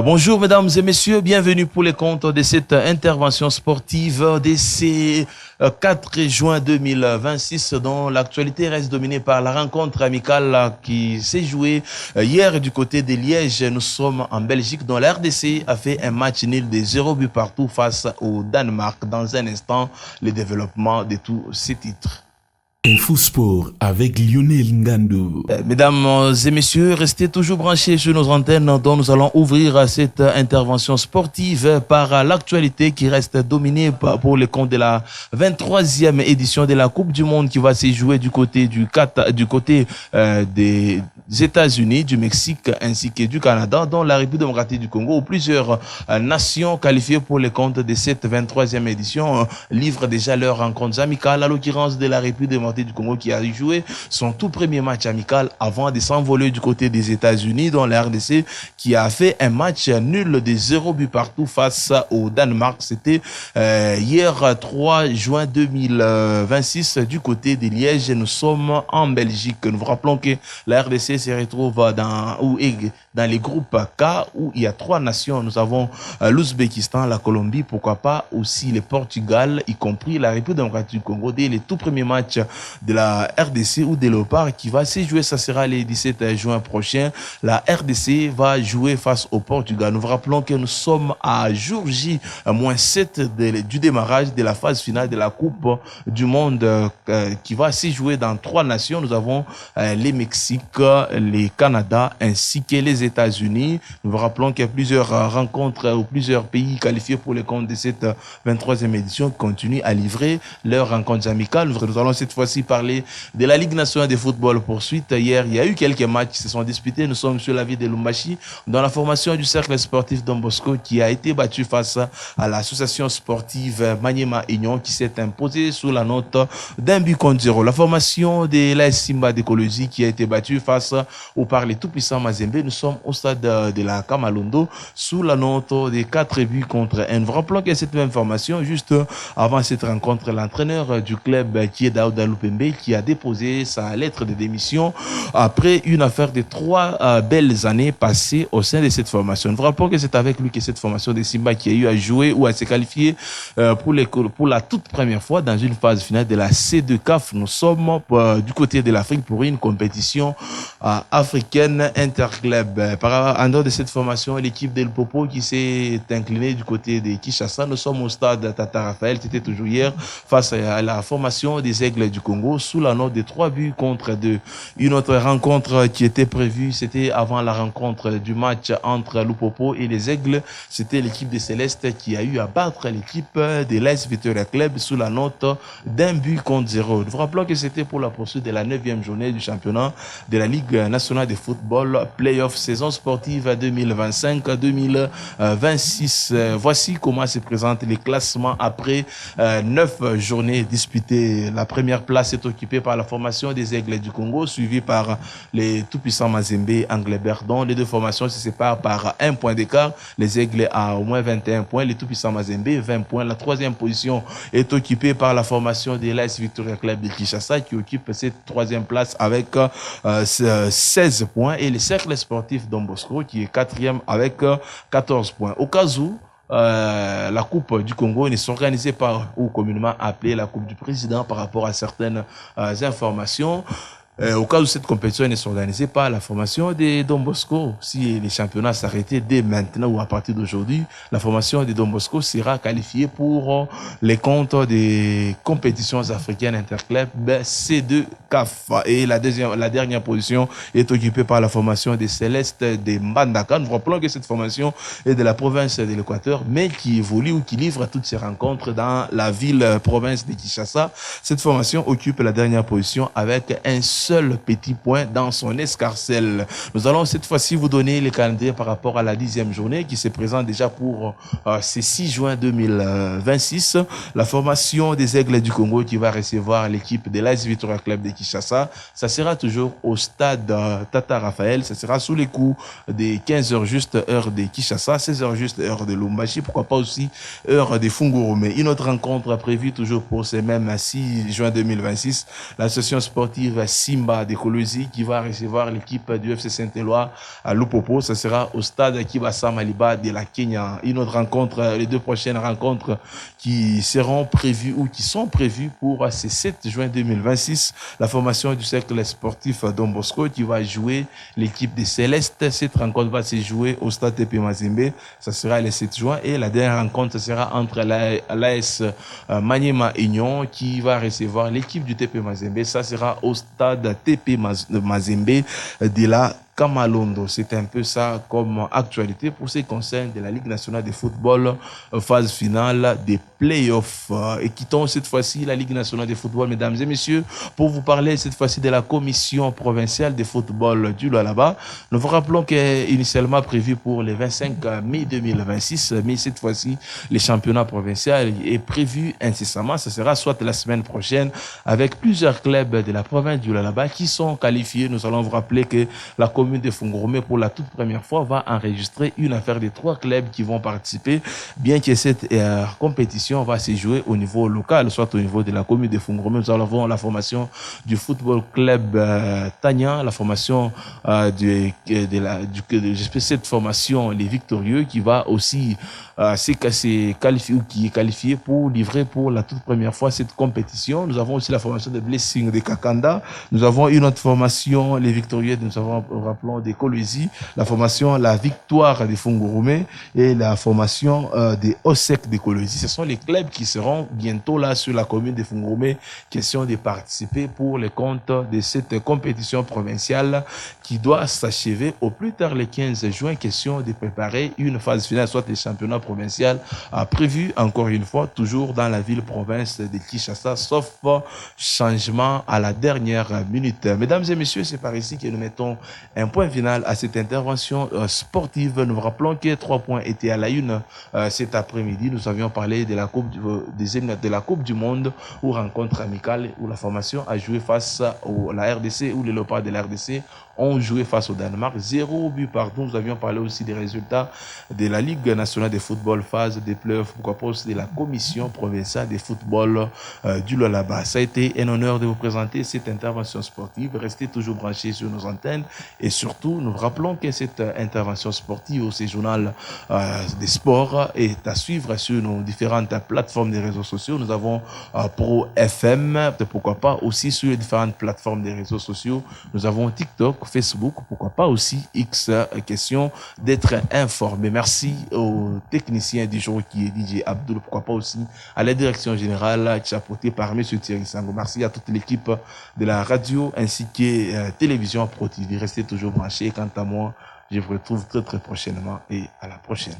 Bonjour mesdames et messieurs, bienvenue pour les comptes de cette intervention sportive de ces 4 juin 2026 dont l'actualité reste dominée par la rencontre amicale qui s'est jouée hier du côté de Liège. Nous sommes en Belgique dont la RDC a fait un match nul de 0 but partout face au Danemark. Dans un instant, le développement de tous ces titres. Infosport avec Lionel Ngando. Mesdames et messieurs, restez toujours branchés sur nos antennes dont nous allons ouvrir cette intervention sportive par l'actualité qui reste dominée pour le compte de la 23e édition de la Coupe du Monde qui va se jouer du côté des États-Unis, du Mexique ainsi que du Canada, dont la République démocratique du Congo, où plusieurs nations qualifiées pour le compte de cette 23e édition livrent déjà leurs rencontres amicales, à l'occurrence de la République démocratique du Congo qui a joué son tout premier match amical avant de s'envoler du côté des États-Unis, dont la RDC qui a fait un match nul de 0 but partout face au Danemark. C'était hier 3 juin 2026 du côté de Liège. Nous sommes en Belgique. Nous vous rappelons que la RDC se retrouve dans les groupes K où il y a 3 nations. Nous avons l'Ouzbékistan, la Colombie, pourquoi pas aussi le Portugal, y compris la République démocratique du Congo. Dès les tout premiers matchs de la RDC ou des Léopards qui va se jouer, ça sera le 17 juin prochain. La RDC va jouer face au Portugal. Nous vous rappelons que nous sommes à jour J-7 du démarrage de la phase finale de la Coupe du Monde qui va se jouer dans 3 nations. Nous avons les Mexique, les Canada ainsi que les États-Unis. Nous vous rappelons qu'il y a plusieurs rencontres ou plusieurs pays qualifiés pour le compte de cette 23e édition qui continuent à livrer leurs rencontres amicales. Nous allons cette fois-ci parler de la Ligue nationale de football poursuite. Hier, il y a eu quelques matchs qui se sont disputés. Nous sommes sur la ville de Lumbashi dans la formation du cercle sportif Don Bosco qui a été battu face à l'association sportive Maniema Union qui s'est imposée sous la note d'un but contre 0. La formation de l'AS Simba de Kolosi qui a été battue face au par les tout-puissants Mazembe. Nous sommes au stade de la Kamalondo sous la note de 4 buts contre 1. Nous rappelons que cette même formation, juste avant cette rencontre, l'entraîneur du club qui est Daouda Lupembe qui a déposé sa lettre de démission après une affaire de 3 belles années passées au sein de cette formation. Nous rappelons que c'est avec lui que cette formation de Simba qui a eu à jouer ou à se qualifier pour la toute première fois dans une phase finale de la C2 CAF. Nous sommes du côté de l'Afrique pour une compétition africaine interclub. En dehors de cette formation, l'équipe d'El Popo qui s'est inclinée du côté de Kinshasa. Nous sommes au stade Tata Raphaël, c'était toujours hier, face à la formation des Aigles du Congo sous la note de 3 buts contre 2. Une autre rencontre qui était prévue, c'était avant la rencontre du match entre Lupopo et les Aigles. C'était l'équipe des Célestes qui a eu à battre l'équipe de l'AS Victoria Club sous la note d'un but contre 0. Nous vous rappelons que c'était pour la poursuite de la 9e journée du championnat de la Ligue nationale de football Playoff saison sportive 2025-2026. Voici comment se présentent les classements après 9 journées disputées. La première place est occupée par la formation des Aigles du Congo, suivie par les tout-puissants Mazembe et Anglebert, dont les deux formations se séparent par 1 point d'écart. Les Aigles à au moins 21 points, les tout-puissants Mazembe 20 points. La 3e position est occupée par la formation de l'AS Victoria Club de Kinshasa qui occupe cette 3e place avec 16 points et le cercle sportif Don Bosco qui est 4e avec 14 points. Au cas où la Coupe du Congo ne s'organisait pas ou communément appelée la Coupe du Président par rapport à certaines informations. Au cas où cette compétition ne s'organisait pas, la formation de Don Bosco, si les championnats s'arrêtaient dès maintenant ou à partir d'aujourd'hui, la formation de Don Bosco sera qualifiée pour les comptes des compétitions africaines interclubs C2 CAF. Et la dernière position est occupée par la formation des Célestes de Mbandaka. Nous rappelons que cette formation est de la province de l'Équateur, mais qui évolue ou qui livre toutes ses rencontres dans la ville-province de Kinshasa. Cette formation occupe la dernière position avec un seul petit point dans son escarcelle. Nous allons cette fois-ci vous donner les calendriers par rapport à la 10e journée qui se présente déjà pour ce 6 juin 2026. La formation des Aigles du Congo qui va recevoir l'équipe de l'AS Victoria Club de Kinshasa. Ça sera toujours au stade Tata Raphaël. Ça sera sous les coups des 15h juste, heure de Kinshasa, 16h juste, heure de Lumbashi. Pourquoi pas aussi heure de Fungurumé. Une autre rencontre prévue toujours pour ce même 6 juin 2026. L'association sportive Simba de Kolosi qui va recevoir l'équipe du FC Saint-Éloi à Lupopo. Ça sera au stade Kibasa Maliba de la Kenya. Une autre rencontre, les deux prochaines rencontres qui seront prévues ou qui sont prévues pour ce 7 juin 2026. La formation du cercle sportif Don Bosco qui va jouer l'équipe des Célestes. Cette rencontre va se jouer au stade TP Mazembe. Ça sera le 7 juin. Et la dernière rencontre, ça sera entre l'AS Maniema Union qui va recevoir l'équipe du TP Mazembe. Ça sera au stade TP Mazembe de la Kamalondo. C'est un peu ça comme actualité pour ce qui concerne de la Ligue nationale de football, phase finale des playoffs. Et quittons cette fois-ci la Ligue nationale de football, mesdames et messieurs, pour vous parler cette fois-ci de la commission provinciale de football du Lualaba. Nous vous rappelons qu'initialement prévu pour le 25 mai 2026, mais cette fois-ci, le championnat provincial est prévu incessamment. Ce sera soit la semaine prochaine avec plusieurs clubs de la province du Lualaba qui sont qualifiés. Nous allons vous rappeler que la commune de Fungurumé, pour la toute première fois, va enregistrer une affaire de 3 clubs qui vont participer, bien que cette compétition va se jouer au niveau local, soit au niveau de la commune de Fungurumé. Nous avons la formation du football club Tagnan, la formation cette formation, les Victorieux, qui va aussi qualifié ou qui est qualifié pour livrer pour la toute première fois cette compétition. Nous avons aussi la formation de Blessing de Kakanda. Nous avons une autre formation, les Victorieux, nous avons, rappelons, des Kolwezi, la formation La Victoire des Fungurumé et la formation des Osek de Kolwezi. Ce sont les clubs qui seront bientôt là sur la commune de Fungurumé. Question de participer pour le compte de cette compétition provinciale qui doit s'achever au plus tard le 15 juin. Question de préparer une phase finale, soit les championnats provincial prévu encore une fois toujours dans la ville-province de Kinshasa, sauf changement à la dernière minute. Mesdames et messieurs, c'est par ici que nous mettons un point final à cette intervention sportive. Nous vous rappelons que 3 points étaient à la une cet après-midi. Nous avions parlé de la Coupe du Monde ou rencontre amicale où la formation a joué face à la RDC, où les Léopards de la RDC ont joué face au Danemark. 0 but partout. Nous avions parlé aussi des résultats de la Ligue nationale de football, phase des playoffs, pourquoi pas aussi de la commission provinciale de football du Lualaba. Ça a été un honneur de vous présenter cette intervention sportive. Restez toujours branchés sur nos antennes et surtout, nous rappelons que cette intervention sportive, ce journal des sports, est à suivre sur nos différentes plateformes des réseaux sociaux. Nous avons Pro FM, pourquoi pas aussi sur les différentes plateformes des réseaux sociaux. Nous avons TikTok, Facebook, pourquoi pas aussi X, question d'être informé. Merci au technicien du jour qui est DJ Abdul, pourquoi pas aussi à la direction générale chapeautée par M. Thierry Sango. Merci à toute l'équipe de la radio ainsi que télévision Pro TV. Restez toujours branchés. Quant à moi, je vous retrouve très très prochainement et à la prochaine.